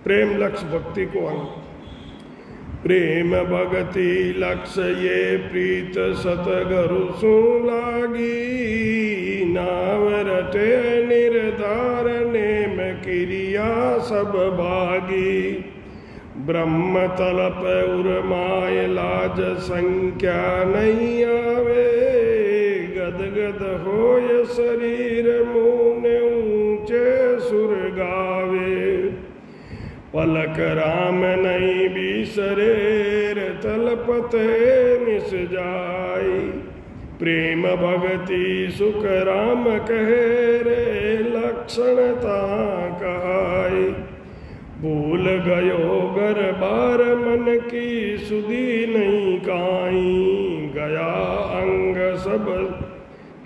प्रेम लक्ष्य भक्ति को अंग। प्रेम भगति लक्ष्य ये प्रीत सतगुरु सु लागी। नाम रटे निर्धार नेम क्रिया सब भागी। ब्रह्म तलप उर्माय लाज संख्या नहीं आवे। गदगद होय शरीर मुन ऊंचे सुर गावे। पलक राम नहीं बिसरेर तलपते मिस जाई। प्रेम भगति सुख राम कहे रे लक्षणता कहाई। भूल गयो घर बार मन की सुधी नहीं काई। गया अंग सब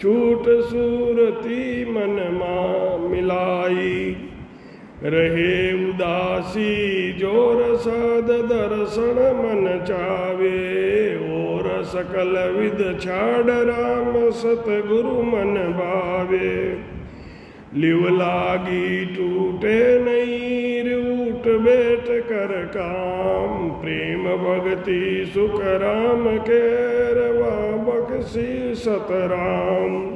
छूट सूरती मन मां मिलाई। रहे उदासी जोर साध दर्शन मन चावे। और सकल विद छाड़ राम सतगुरु मन भावे। लिव लागी टूटे नहीं रूट बैठ कर काम। प्रेम भगति सुख राम के रवा बख्शी सतराम।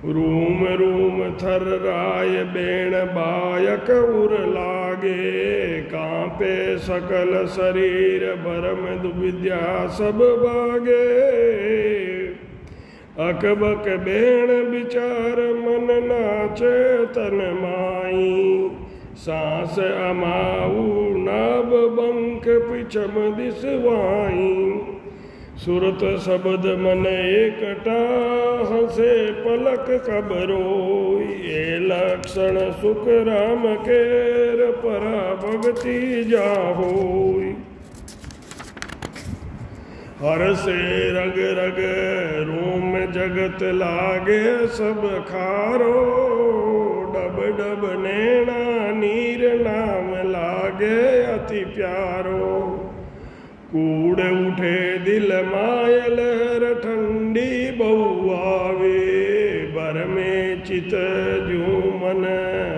रूम रूम थर राय बेण बायक उर लागे। कांपे सकल शरीर भरम दुविद्या सब बागे। अकबक बेण विचार मन नाचे तन माई। सांस अमाऊ नाभ बंक पिछम दिसवाई। सुरत शब्द मन एकटा हंसे पलक कबरोई। ये लक्षण सुख राम केर परा भगति जाहोई। हर से रग रग रोम जगत लागे सब खारो। डब डब नैना नीर नाम लागे अति प्यारो। कूड़ उठे दिल मायल ठंडी बहु आवे। बर में चित जू मन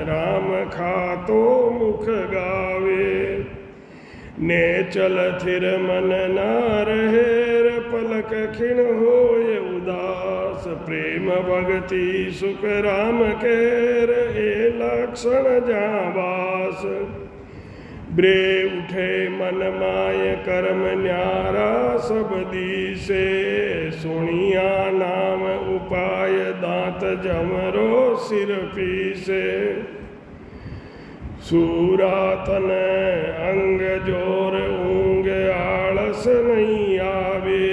राम खातो मुख गावे। ने चल थिर मन ना रहे पलक खिण होय उदास। प्रेम भगति सुख राम केर ए लक्षण जावास। ब्रे उठे मन माय कर्म न्यारा सब दिसे। सुनिया नाम उपाय दांत जमरो सिर पीसे। सूरातन अंग जोर ऊंग आलस नहीं आवे।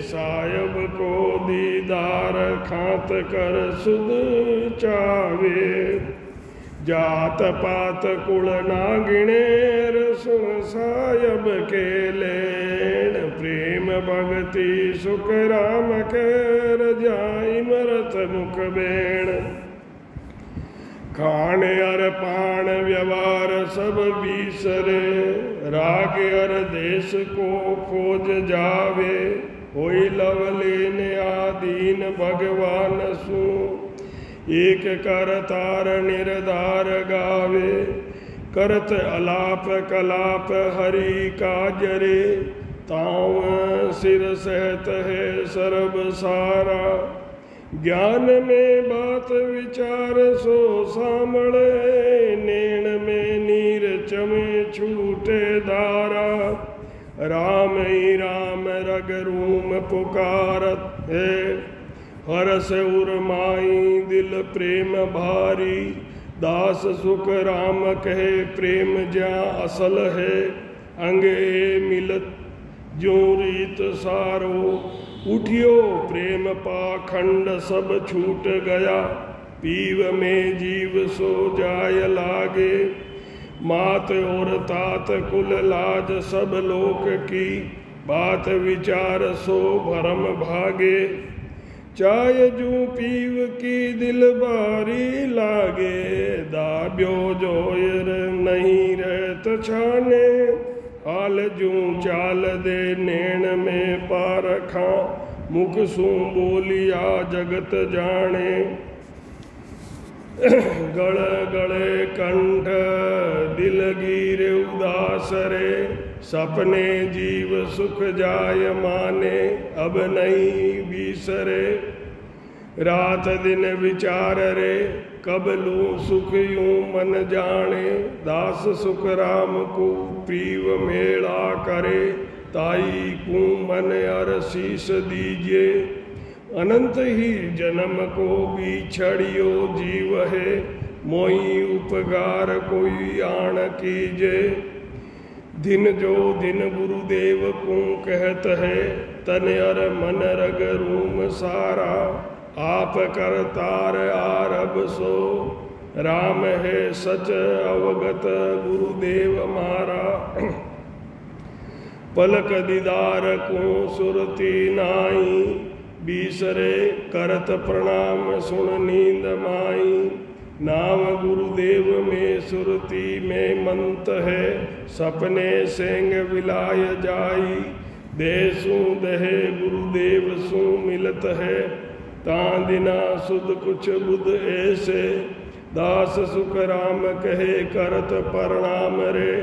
सायब को दीदार खात कर सुध चावे। जात पात कुल ना गिणेर सुन सायब के लेन। प्रेम भगति सुख राम केर जाई मरत मुख बेण। खान अर पान व्यवहार सब बीसरे। राग अर देश को खोज जावे। होई लव लेने आदीन भगवान सु। एक कर तार निर्धार गावे। करत अलाप कलाप हरि काजरे। ताव सिर सहत है सर्व सारा। ज्ञान में बात विचार सो सामणे। नैण में नीर चमे छूटे धारा। राम ही राम रग रूम पुकारत है। हरस उर्माई दिल प्रेम भारी। दास सुख राम कहे प्रेम ज्या असल है। अंगे मिलत जो रीत सारो। उठियो प्रेम पाखंड सब छूट गया। पीव में जीव सो जाय लागे। मात और तात कुल लाज सब लोक की। बात विचार सो भरम भागे। चाय जू पीव की दिल बारी लागे। दाब्यो जोयर नहीं रहत छाने। हाल जू चाल दे नैण में पारखा। मुख सू बोलिया जगत जाने। गड़ गड़े कंठ दास रे, सपने जीव सुख जाय माने, अब नहीं बीसरे। रात दिन विचार रे, कब लूं सुख यूं मन जाने, दास सुख राम को प्रीव मेला करे, ताई को मन अर शीस दीजिए। अनंत ही जन्म को बिछड़ियो जीव है, मोई उपकार कोई आण कीजे। दिन जो दिन गुरुदेव को कहत है, तन अर मन रग रूम सारा, आप करतार आरब सो, राम है सच अवगत गुरुदेव मारा। पलक दीदार को सुरती नाई, बीसरे करत प्रणाम सुन नींद माई। नाम गुरुदेव में सुरती में मंत है, सपने सेंग विलाय जाई। देसू दहे गुरुदेव सु मिलत है, तांदिना सुध कुछ बुध ऐसे। दास सुख राम कहे करत प्रणाम रे,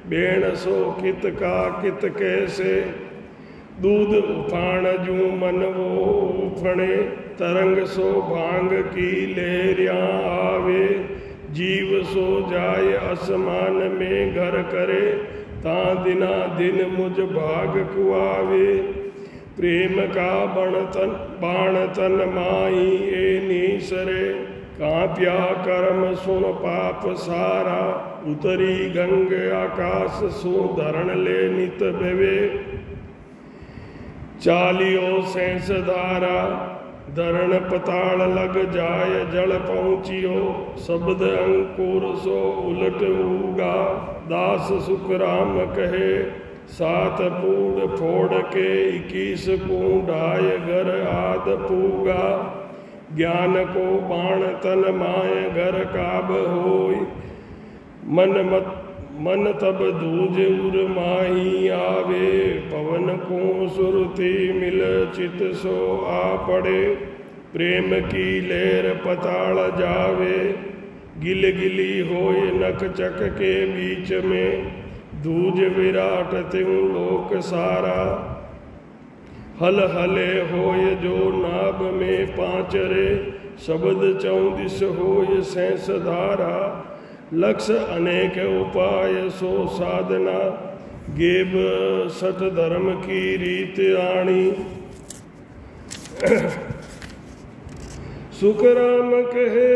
बेण सो कित का कित कैसे। दूध उफाण जू मन वो उफणे, तरंग सो भांग की लहरियाँ आवे। जीव सो जाय आसमान में घर करे, तांदिना दिन मुझ भाग कुआवे। प्रेम का बाण तन माई ए नीसरे, कांप्या कर्म सुन पाप सारा। उतरी गंग आकाश सु धरण ले नित बेवे, चालियो सेंस धारा। धरण पताल लग जाय जल पहुँचियो, शब्द अंकुर सो उलट उगा। दास सुख राम कहे सात पूड़ फोड़ के 21 कूढ़ाय घर आद पूगा। ज्ञान को बाण तन माय घर काब होय, मन तब दूज उर माही आवे। पवन को सुरती मिल चित सो आ पड़े, प्रेम की लहर पताल जावे। गिल गिली होय नख चक के बीच में, दूज विराट त्यों लोक सारा। हल हले होय जो नाभ में पांचरे, शब्द 34 होय सेंस धारा। लक्ष्य अनेक उपाय सो साधना, गेब सठ धर्म की रीत आणी। सुख राम कहे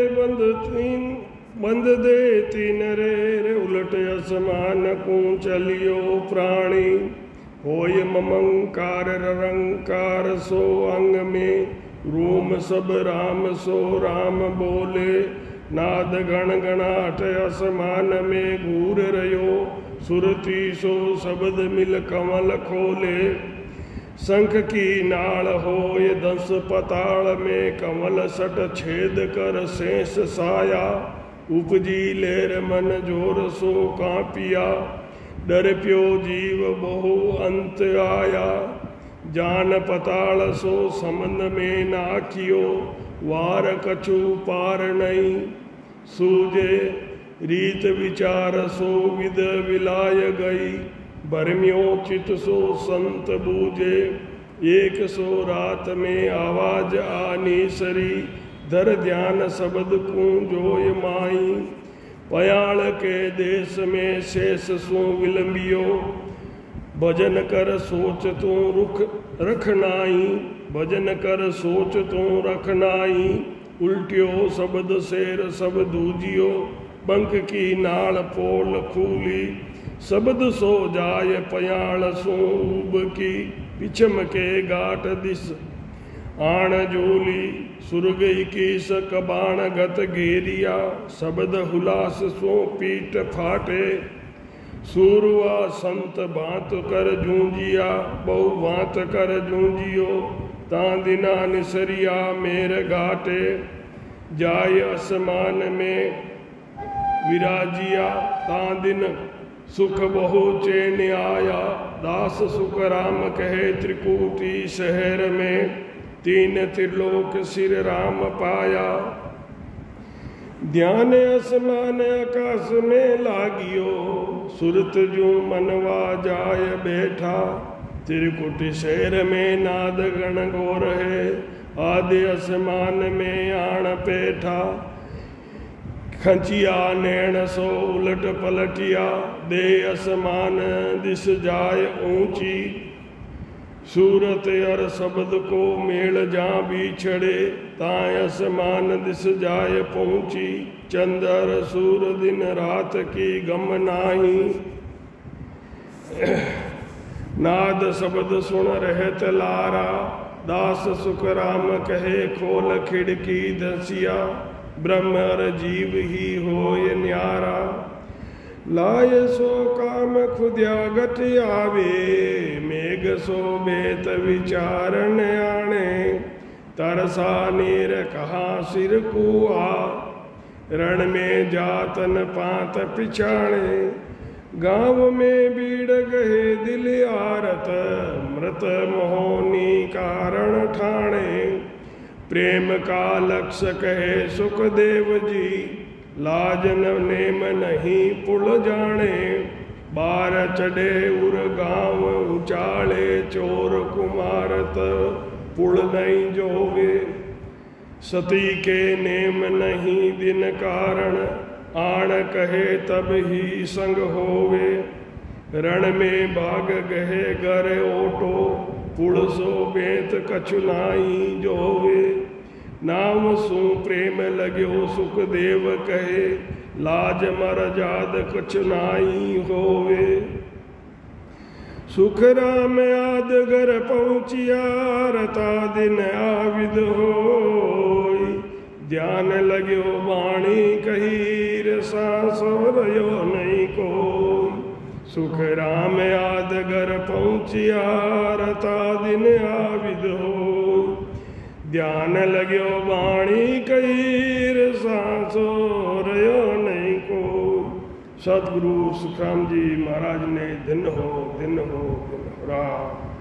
बंद दे तीन रे, उलट असमान को चलियो प्राणी। होय ममंकार रंकार सो अंग में, रूम सब राम सो राम बोले। नाद गण गणाट असमान में घूर रयो, सुरती सो शब्द मिल कमल खोले। शंख की नाल होय दस पताल में, कमल सट छेद कर शेष साया। उपजी लहर मन जोर सो कांपिया, डर प्यो जीव बहु अंत आया। जान पताल सो समंद में नाखियो, वार कछु पार नहीं। सूझे रीत विचार सो विद विलाय गई, भरम्यो चित सो संत बूझे। एक सो रात में आवाज आनी सरी, धर ध्यान शब्द कूंजोय माई। पयाल के देश में शेष सो विलंबियो, भजन कर सोच तू रुख रखनाई। भजन कर सोच तू रखनाई, उल्टियो शब्द शेर सब दूजियो। पंख की नाल पोल खूली, शब्द सो जाय पयाल सो ऊब की। पिछम के गाट दिस आण जोली, सुरग 21 कबाण गत घेरिया। शब्द हुलास सो पीठ फाटे, सूरवा संत भांत कर जूंजिया। बहु भांत कर जूंजियो, तांदिना निसरिया मेर घाटे। जाय आसमान में विराजिया, तांदिन सुख बहु चैन आया। दास सुख राम कहे त्रिकूटी शहर में, तीन त्रिलोक सिर राम पाया। ध्यान आसमान आकाश में लागियो, सुरत जो मनवा जाय बैठा। त्रिकुट शहर में नाद गण गौर है, आदि आसमान में आण पैठा। खचिया नैण सो उलट पलटिया, दे आसमान दिस जाय ऊंची। सूरत और शब्द को मेल जा बिछड़े, ताय आसमान दिस जाय पहुंची। चंद्र सूर दिन रात की गम नाही, नाद शब्द सुन रहत लारा। दास सुख राम कहे खोल खिड़की दसिया, ब्रह्म और जीव ही होय न्यारा। लाय सो काम खुद्या गट आवे, मेघ सो बेत विचारण आणे। तरसा नीर कहा सिर कुआ, रण में जातन पात पिछाणे। गाँव में बीड़ गहे दिल आरत, मृत मोहनी कारण ठाणे। प्रेम का लक्ष्य कहे सुखदेव जी, लाज नेम नहीं पुल जाने। बार चढ़े उर गाँव उचाले, चोर कुमारत पुल नहीं जोगे। सती के नेम नहीं दिन कारण, आण कहे तब ही संग होवे। रण में बाग गहे घर ओटो, पुल सो बेत कछुनाई जोवे। नाम सु प्रेम लग्यो सुखदेव कहे, लाज मर जाद कुछ नाई होवे। सुख राम आद घर पहुँचिया, रता दिन आविद होई। ध्यान लग्यो वाणी कही, सांस रयो नहीं कोई। सुख राम आद घर पहुँचिया, रता दिन आविद होई। ध्यान लग्यो वाणी कहीर, सांसो रयो नहीं को। सतगुरु सुखराम जी महाराज ने दिन हो दिन हो राम।